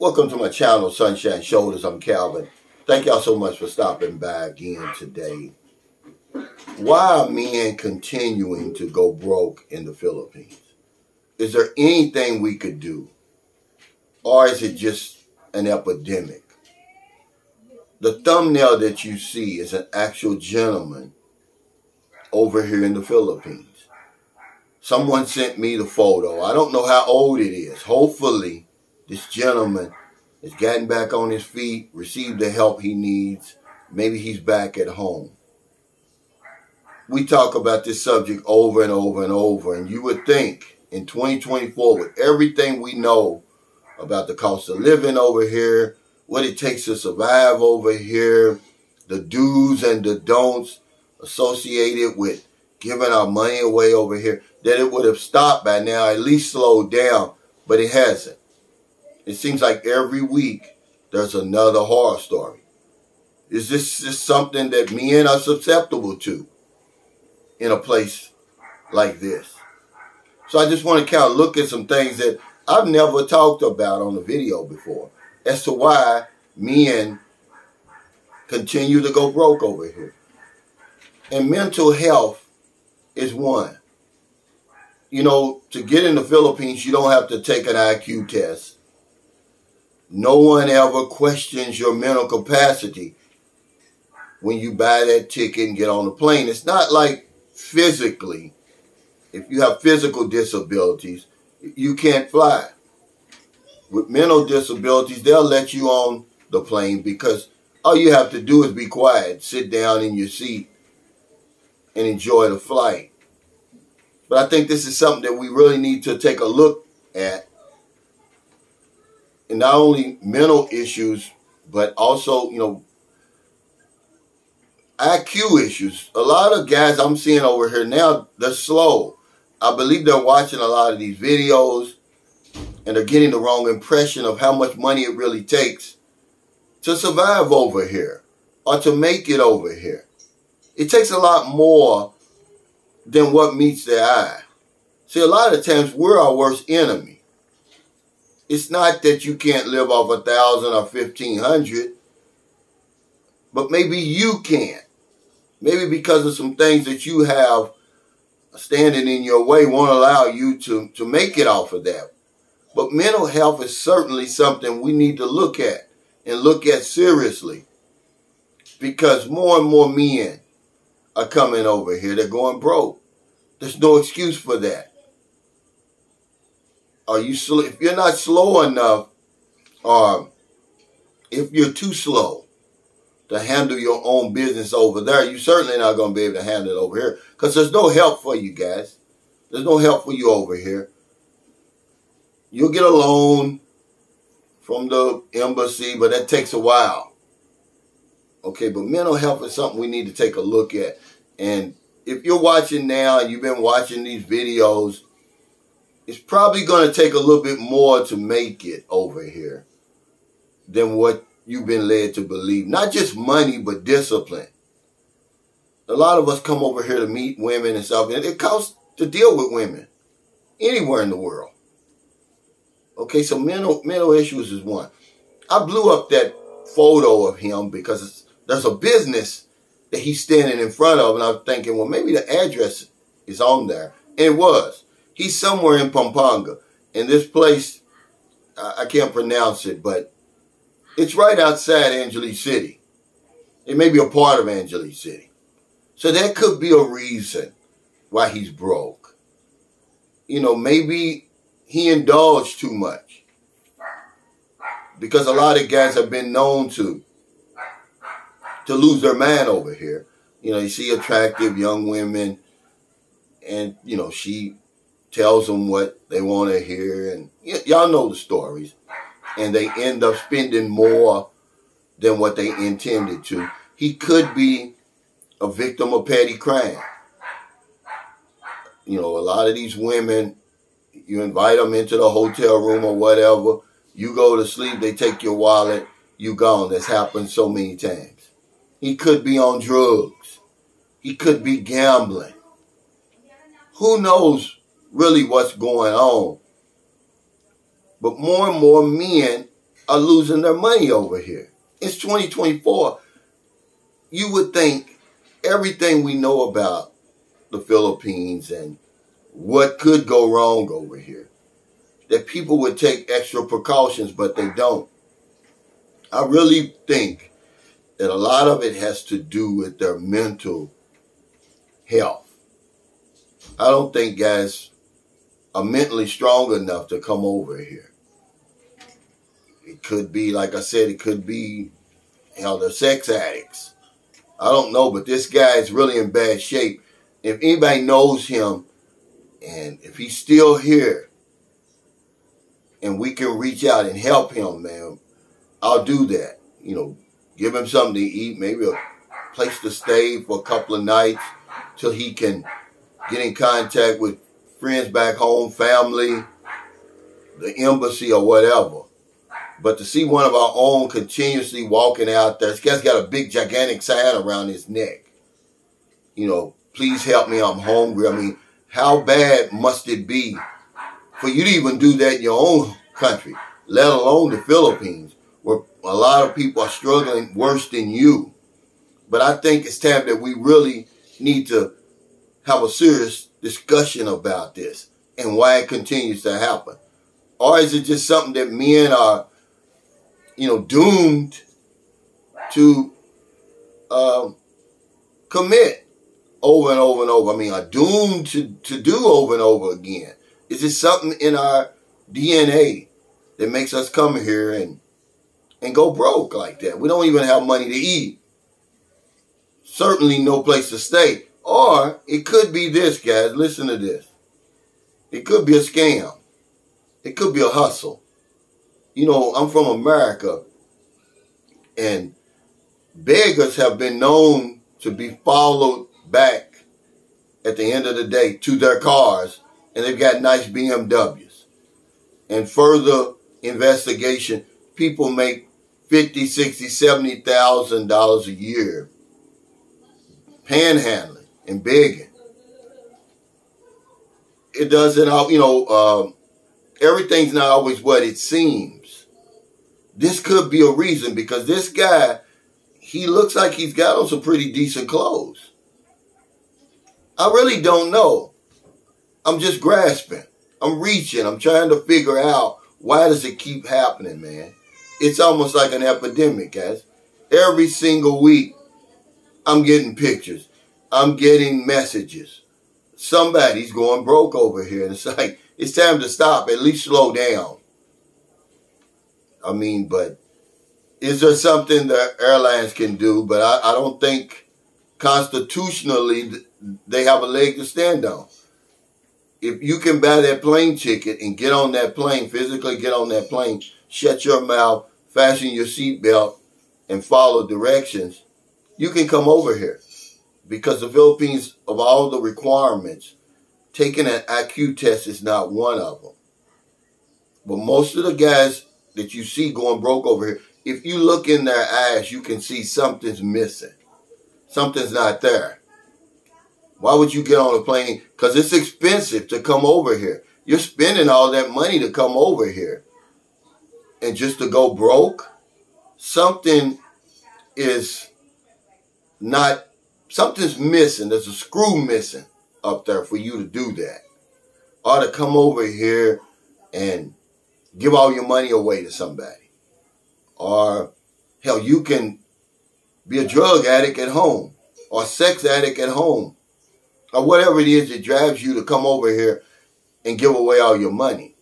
Welcome to my channel, Sunshine Shoulders. I'm Calvin. Thank y'all so much for stopping by again today. Why are men continuing to go broke in the Philippines? Is there anything we could do? Or is it just an epidemic? The thumbnail that you see is an actual gentleman over here in the Philippines. Someone sent me the photo. I don't know how old it is. Hopefully, this gentleman has gotten back on his feet, received the help he needs. Maybe he's back at home. We talk about this subject over and over and over, and you would think in 2024, with everything we know about the cost of living over here, what it takes to survive over here, the do's and the don'ts associated with giving our money away over here, that it would have stopped by now, at least slowed down, but it hasn't. It seems like every week there's another horror story. Is this just something that men are susceptible to in a place like this? So I just want to kind of look at some things that I've never talked about on the video before as to why men continue to go broke over here. And mental health is one. You know, to get in the Philippines, you don't have to take an IQ test. No one ever questions your mental capacity when you buy that ticket and get on the plane. It's not like physically, if you have physical disabilities, you can't fly. With mental disabilities, they'll let you on the plane because all you have to do is be quiet, sit down in your seat, and enjoy the flight. But I think this is something that we really need to take a look at. And not only mental issues, but also, you know, IQ issues. A lot of guys I'm seeing over here now, they're slow. I believe they're watching a lot of these videos and they're getting the wrong impression of how much money it really takes to survive over here or to make it over here. It takes a lot more than what meets their eye. See, a lot of times we're our worst enemy. It's not that you can't live off 1,000 or 1,500, but maybe you can't. Maybe because of some things that you have standing in your way won't allow you to make it off of that. But mental health is certainly something we need to look at and look at seriously, because more and more men are coming over here. They're going broke. There's no excuse for that. Are you slow? If you're not slow enough, or if you're too slow to handle your own business over there, you're certainly not going to be able to handle it over here, because there's no help for you guys. There's no help for you over here. You'll get a loan from the embassy, but that takes a while. Okay, but mental health is something we need to take a look at. And if you're watching now and you've been watching these videos, it's probably going to take a little bit more to make it over here than what you've been led to believe. Not just money, but discipline. A lot of us come over here to meet women and stuff, and it costs to deal with women anywhere in the world. Okay, so mental issues is one. I blew up that photo of him because there's a business that he's standing in front of, and I'm thinking, well, maybe the address is on there. And it was. He's somewhere in Pampanga. And this place, I can't pronounce it, but it's right outside Angeles City. It may be a part of Angeles City. So that could be a reason why he's broke. You know, maybe he indulged too much. Because a lot of guys have been known to lose their mind over here. You know, you see attractive young women, and, you know, she tells them what they want to hear, and y'all know the stories, and they end up spending more than what they intended to. He could be a victim of petty crime. You know, a lot of these women, you invite them into the hotel room or whatever, you go to sleep, they take your wallet, you gone. That's happened so many times. He could be on drugs. He could be gambling. Who knows really what's going on? But more and more men are losing their money over here. It's 2024. You would think everything we know about the Philippines and what could go wrong over here, that people would take extra precautions, but they don't. I really think that a lot of it has to do with their mental health. I don't think guys are mentally strong enough to come over here. It could be, like I said, it could be, they're sex addicts. I don't know, but this guy is really in bad shape. If anybody knows him, and if he's still here, and we can reach out and help him, man, I'll do that. You know, give him something to eat, maybe a place to stay for a couple of nights till he can get in contact with friends back home, family, the embassy or whatever. But to see one of our own continuously walking out there, this guy's got a big, gigantic sign around his neck. You know, please help me, I'm hungry. I mean, how bad must it be for you to even do that in your own country, let alone the Philippines, where a lot of people are struggling worse than you? But I think it's time that we really need to have a serious discussion about this and why it continues to happen. Or is it just something that men are, you know, doomed to commit over and over and over? I mean, are doomed to do over and over again? Is it something in our DNA that makes us come here and go broke like that? We don't even have money to eat. Certainly no place to stay. Or it could be this, guys. Listen to this. It could be a scam. It could be a hustle. You know, I'm from America, and beggars have been known to be followed back at the end of the day to their cars, and they've got nice BMWs. And further investigation, people make $50,000, $60,000, $70,000 a year panhandling and begging. It doesn't, you know, everything's not always what it seems. This could be a reason, because this guy, he looks like he's got on some pretty decent clothes. I really don't know. I'm just grasping. I'm reaching. I'm trying to figure out, why does it keep happening, man? It's almost like an epidemic, guys. Every single week, I'm getting pictures. I'm getting messages. Somebody's going broke over here. And it's like, it's time to stop, at least slow down. I mean, but is there something the airlines can do? But I don't think constitutionally they have a leg to stand on. If you can buy that plane ticket and get on that plane, physically get on that plane, shut your mouth, fasten your seatbelt, and follow directions, you can come over here. Because the Philippines, of all the requirements, taking an IQ test is not one of them. But most of the guys that you see going broke over here, if you look in their eyes, you can see something's missing. Something's not there. Why would you get on a plane? Because it's expensive to come over here. You're spending all that money to come over here. And just to go broke, something is not, something's missing. There's a screw missing up there for you to do that. Or to come over here and give all your money away to somebody. Or, hell, you can be a drug addict at home. Or a sex addict at home. Or whatever it is that drives you to come over here and give away all your money.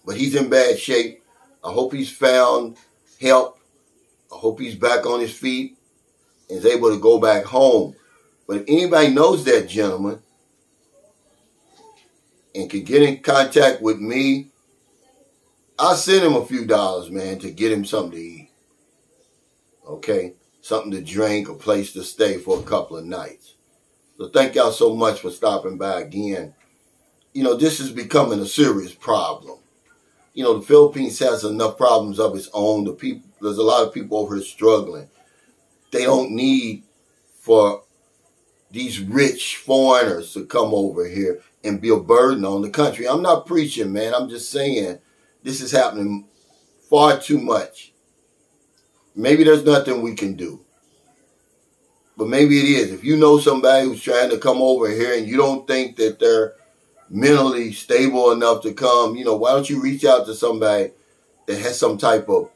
But he's in bad shape. I hope he's found help. I hope he's back on his feet and is able to go back home. But if anybody knows that gentleman and can get in contact with me, I'll send him a few dollars, man, to get him something to eat. Okay? Something to drink, a place to stay for a couple of nights. So thank y'all so much for stopping by again. You know, this is becoming a serious problem. You know, the Philippines has enough problems of its own. There's a lot of people over here struggling. They don't need for these rich foreigners to come over here and be a burden on the country. I'm not preaching, man. I'm just saying this is happening far too much. Maybe there's nothing we can do. But maybe it is. If you know somebody who's trying to come over here and you don't think that they're mentally stable enough to come, why don't you reach out to somebody that has some type of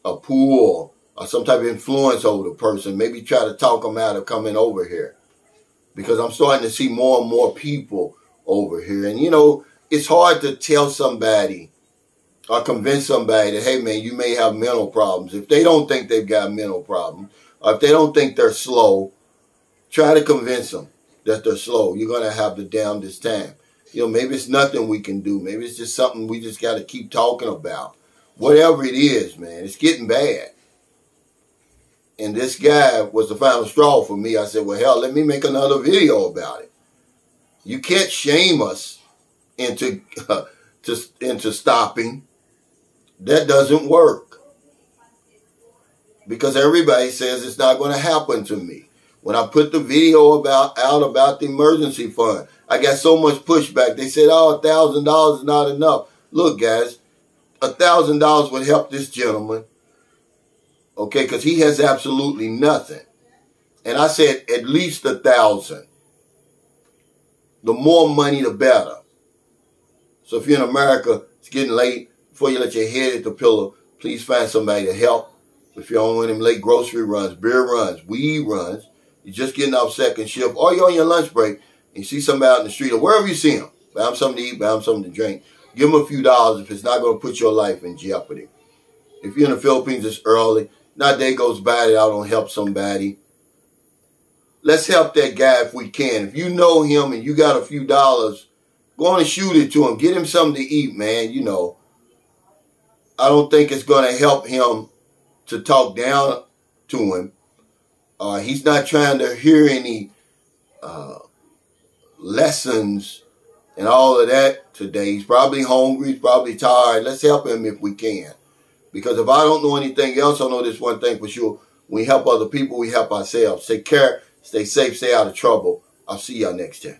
a pull or some type of influence over the person. Maybe try to talk them out of coming over here. Because I'm starting to see more and more people over here. And, it's hard to tell somebody or convince somebody that, hey, man, you may have mental problems. If they don't think they've got mental problems, or if they don't think they're slow, try to convince them that they're slow. You're going to have the damnedest time. Maybe it's nothing we can do. Maybe it's just something we just got to keep talking about. Whatever it is, man, it's getting bad. And this guy was the final straw for me. I said, well, hell, let me make another video about it. You can't shame us into stopping. That doesn't work. Because everybody says it's not going to happen to me. When I put the video out about the emergency fund, I got so much pushback. They said, oh, $1,000 is not enough. Look, guys, $1,000 would help this gentleman. Okay, because he has absolutely nothing. And I said at least 1,000. The more money, the better. So if you're in America, it's getting late. Before you let your head hit the pillow, please find somebody to help. If you're on one of them late grocery runs, beer runs, weed runs, you're just getting off second shift, or you're on your lunch break, and you see somebody out in the street, or wherever you see them, buy them something to eat, buy them something to drink. Give them a few dollars if it's not going to put your life in jeopardy. If you're in the Philippines, it's early. Not a day goes by that I don't help somebody. Let's help that guy if we can. If you know him and you got a few dollars, go on and shoot it to him. Get him something to eat, man. I don't think it's going to help him to talk down to him. He's not trying to hear any lessons and all of that today. He's probably hungry. He's probably tired. Let's help him if we can. Because if I don't know anything else, I know this one thing for sure. When we help other people, we help ourselves. Take care. Stay safe. Stay out of trouble. I'll see y'all next time.